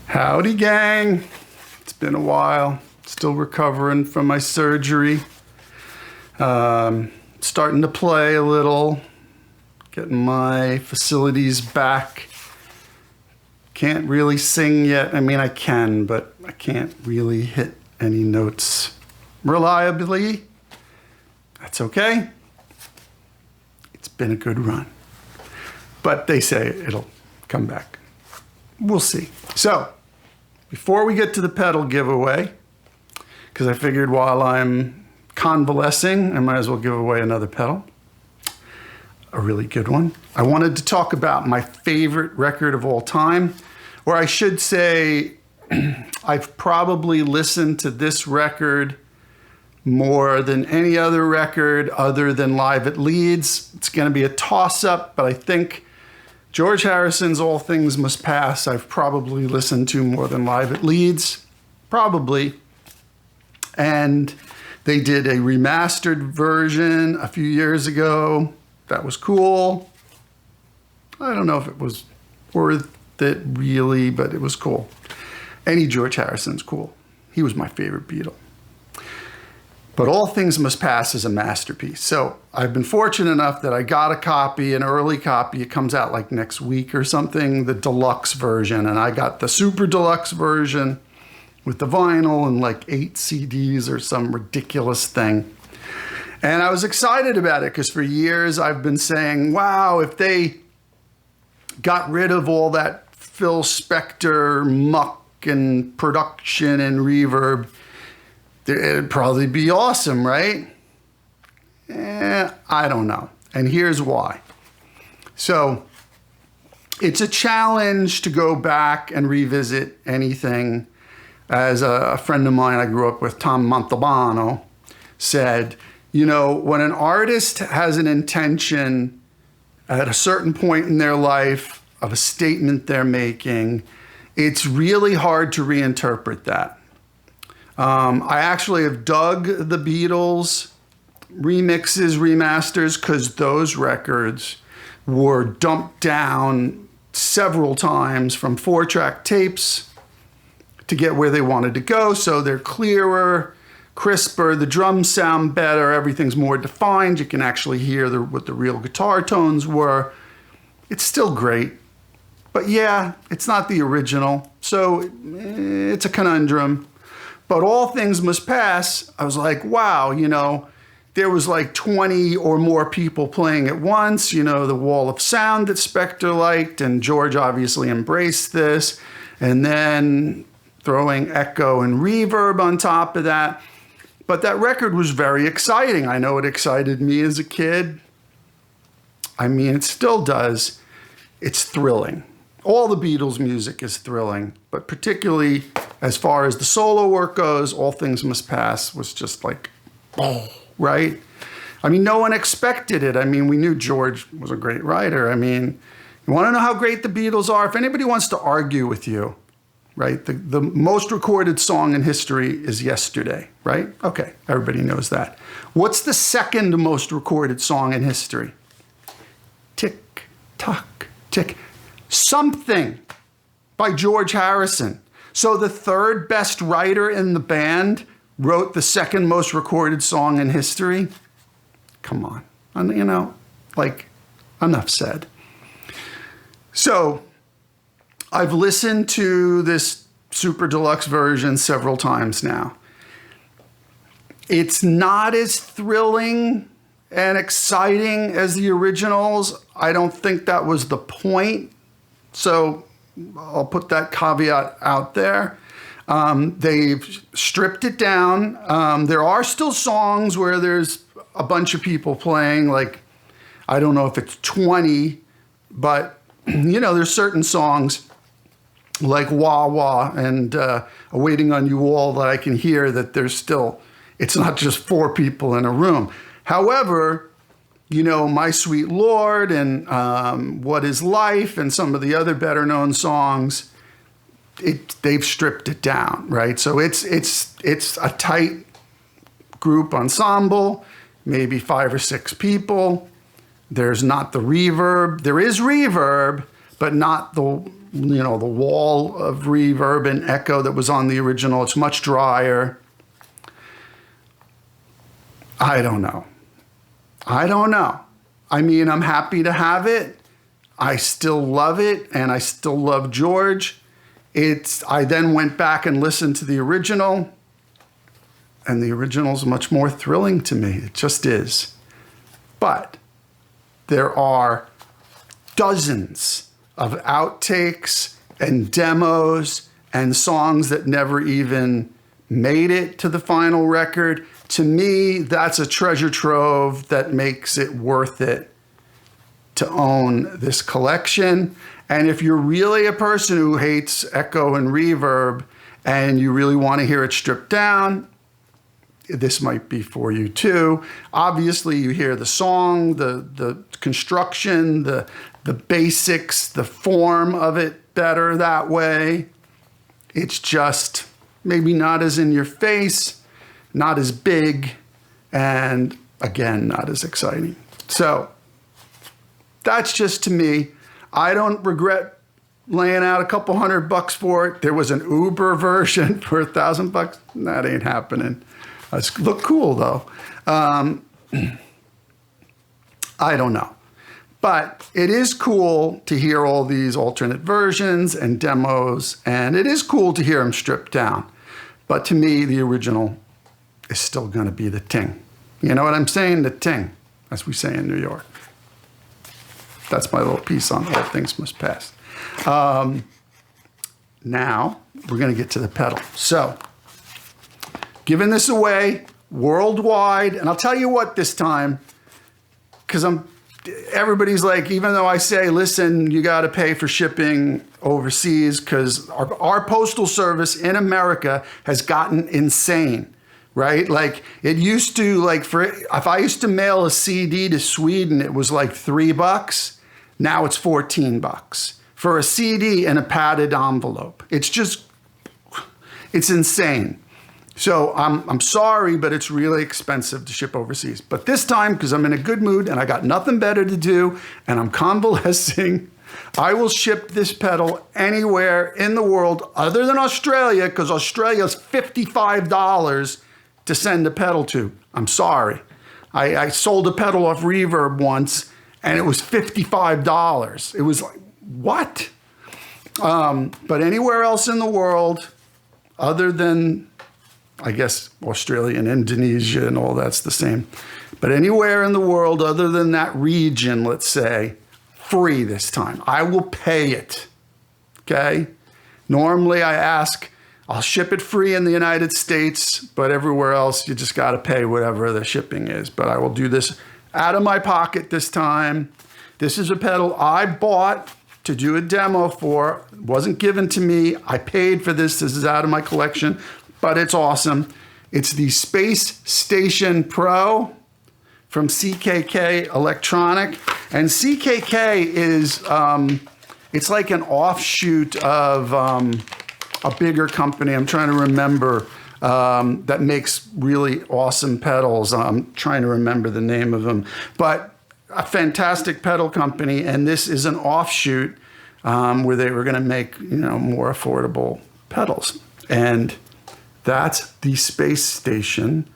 Howdy, gang. It's been a while. Still recovering from my surgery. Starting to play a little. Getting my facilities back. Can't really sing yet. I mean, I can, but I can't really hit any notes reliably. That's okay. It's been a good run. But they say it'll come back. We'll see. So, before we get to the pedal giveaway, because I figured while I'm convalescing, I might as well give away another pedal. A really good one. I wanted to talk about my favorite record of all time, or I should say, I've probably listened to this record more than any other record other than Live at Leeds. It's going to be a toss-up, but I think George Harrison's All Things Must Pass I've probably listened to more than Live at Leeds. Probably. And they did a remastered version a few years ago. That was cool. I don't know if it was worth it really, but it was cool. Any George Harrison's cool. He was my favorite Beatle. But All Things Must Pass is a masterpiece. So I've been fortunate enough that I got a copy, an early copy. It comes out like next week or something, the deluxe version. And I got the super deluxe version with the vinyl and like 8 CDs or some ridiculous thing. And I was excited about it because for years I've been saying, wow, if they got rid of all that Phil Spector muck and production and reverb, it'd probably be awesome, right? I don't know. And here's why. So it's a challenge to go back and revisit anything. As a friend of mine I grew up with, Tom Montalbano, said, you know, when an artist has an intention at a certain point in their life of a statement they're making, it's really hard to reinterpret that. I actually have dug the Beatles remixes, remasters, because those records were dumped down several times from 4-track tapes to get where they wanted to go. So they're clearer, crisper, the drums sound better, everything's more defined. You can actually hear what the real guitar tones were. It's still great. But yeah, it's not the original. So it's a conundrum. But All Things Must Pass, I was like, wow, you know, there was like 20 or more people playing at once, you know, the wall of sound that Spector liked, and George obviously embraced this, and then throwing echo and reverb on top of that. But that record was very exciting. I know it excited me as a kid. I mean, it still does. It's thrilling. All the Beatles music is thrilling, but particularly as far as the solo work goes, All Things Must Pass was just like, oh, right? I mean, no one expected it. I mean, we knew George was a great writer. I mean, you want to know how great the Beatles are? If anybody wants to argue with you, right? The most recorded song in history is Yesterday, right? Okay, everybody knows that. What's the second most recorded song in history? Tick, tock, tick. Something by George Harrison. So the third best writer in the band wrote the second most recorded song in history? Come on. And, you know, like, enough said. So I've listened to this super deluxe version several times now. It's not as thrilling and exciting as the originals. I don't think that was the point. So I'll put that caveat out there. They've stripped it down. There are still songs where there's a bunch of people playing, like, I don't know if it's 20, but, you know, there's certain songs like Wah Wah and Waiting on You All that I can hear that there's still, it's not just 4 people in a room. However, you know, My Sweet Lord and What Is Life and some of the other better known songs, they've stripped it down, right? So it's a tight group ensemble, maybe 5 or 6 people. There's not the reverb. There is reverb, but not the the wall of reverb and echo that was on the original. It's much drier. I don't know. I mean, I'm happy to have it. I still love it, and I still love George. I then went back and listened to the original, and the original's much more thrilling to me. It just is. But there are dozens of outtakes and demos and songs that never even made it to the final record. To me, that's a treasure trove that makes it worth it to own this collection. And if you're really a person who hates echo and reverb and you really want to hear it stripped down, this might be for you too. Obviously, you hear the song, the construction, the basics, the form of it better that way. It's just maybe not as in your face, not as big, and again, not as exciting. So that's just to me. I don't regret laying out a couple $100 for it. There was an Uber version for $1,000. That ain't happening. It look cool though. I don't know. But it is cool to hear all these alternate versions and demos, and it is cool to hear them stripped down. But to me, the original is still going to be the ting. You know what I'm saying? The ting, as we say in New York. That's my little piece on All Things Must Pass. Now, we're going to get to the pedal. So, giving this away worldwide, and I'll tell you what this time, because everybody's like, even though I say, listen, you got to pay for shipping overseas, because our postal service in America has gotten insane, right? Like it used to, if I used to mail a CD to Sweden, it was like $3. Now it's $14 for a CD in a padded envelope. It's insane. So I'm sorry, but it's really expensive to ship overseas. But this time, because I'm in a good mood and I got nothing better to do and I'm convalescing, I will ship this pedal anywhere in the world other than Australia, because Australia is $55 to send a pedal to. I'm sorry. I sold a pedal off Reverb once and it was $55. It was like, what? But anywhere else in the world other than, I guess, Australia and Indonesia and all that's the same. But anywhere in the world other than that region, let's say, free this time. I will pay it, okay? Normally I ask, I'll ship it free in the United States, but everywhere else you just got to pay whatever the shipping is. But I will do this out of my pocket this time. This is a pedal I bought to do a demo for. It wasn't given to me. I paid for this. This is out of my collection. But it's awesome. It's the Space Station Pro from CKK Electronic. And CKK is, it's like an offshoot of a bigger company. I'm trying to remember, that makes really awesome pedals. I'm trying to remember the name of them. But a fantastic pedal company. And this is an offshoot where they were going to make, more affordable pedals. And that's the Space Station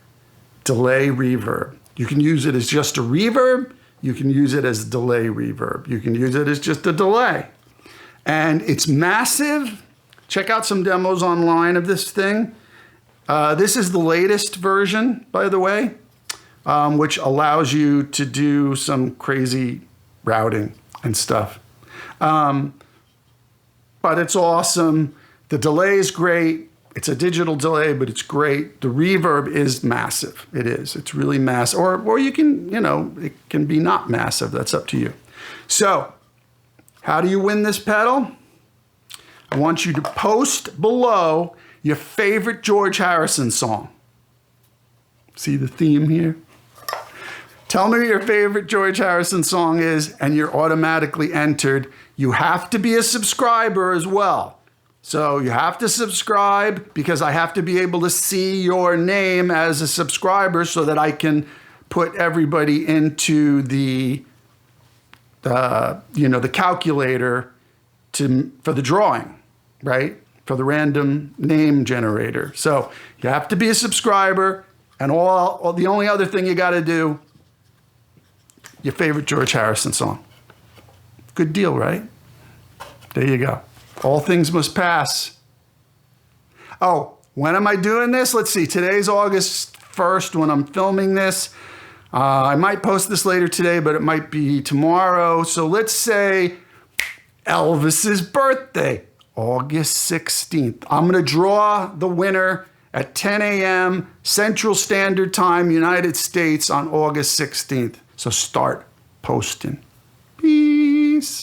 Delay Reverb. You can use it as just a reverb. You can use it as delay reverb. You can use it as just a delay. And it's massive. Check out some demos online of this thing. This is the latest version, by the way, which allows you to do some crazy routing and stuff. But it's awesome. The delay is great. It's a digital delay, but it's great. The reverb is massive. It is. It's really massive. Or you can, it can be not massive. That's up to you. So, how do you win this pedal? I want you to post below your favorite George Harrison song. See the theme here? Tell me what your favorite George Harrison song is, and you're automatically entered. You have to be a subscriber as well. So you have to subscribe, because I have to be able to see your name as a subscriber so that I can put everybody into the calculator for the drawing, right? For the random name generator. So you have to be a subscriber, and all the only other thing you got to do, your favorite George Harrison song. Good deal, right? There you go. All things must pass. Oh, when am I doing this? Let's see. Today's August 1st when I'm filming this. I might post this later today, but it might be tomorrow. So let's say Elvis's birthday, August 16th. I'm going to draw the winner at 10 a.m. Central Standard Time, United States on August 16th. So start posting. Peace.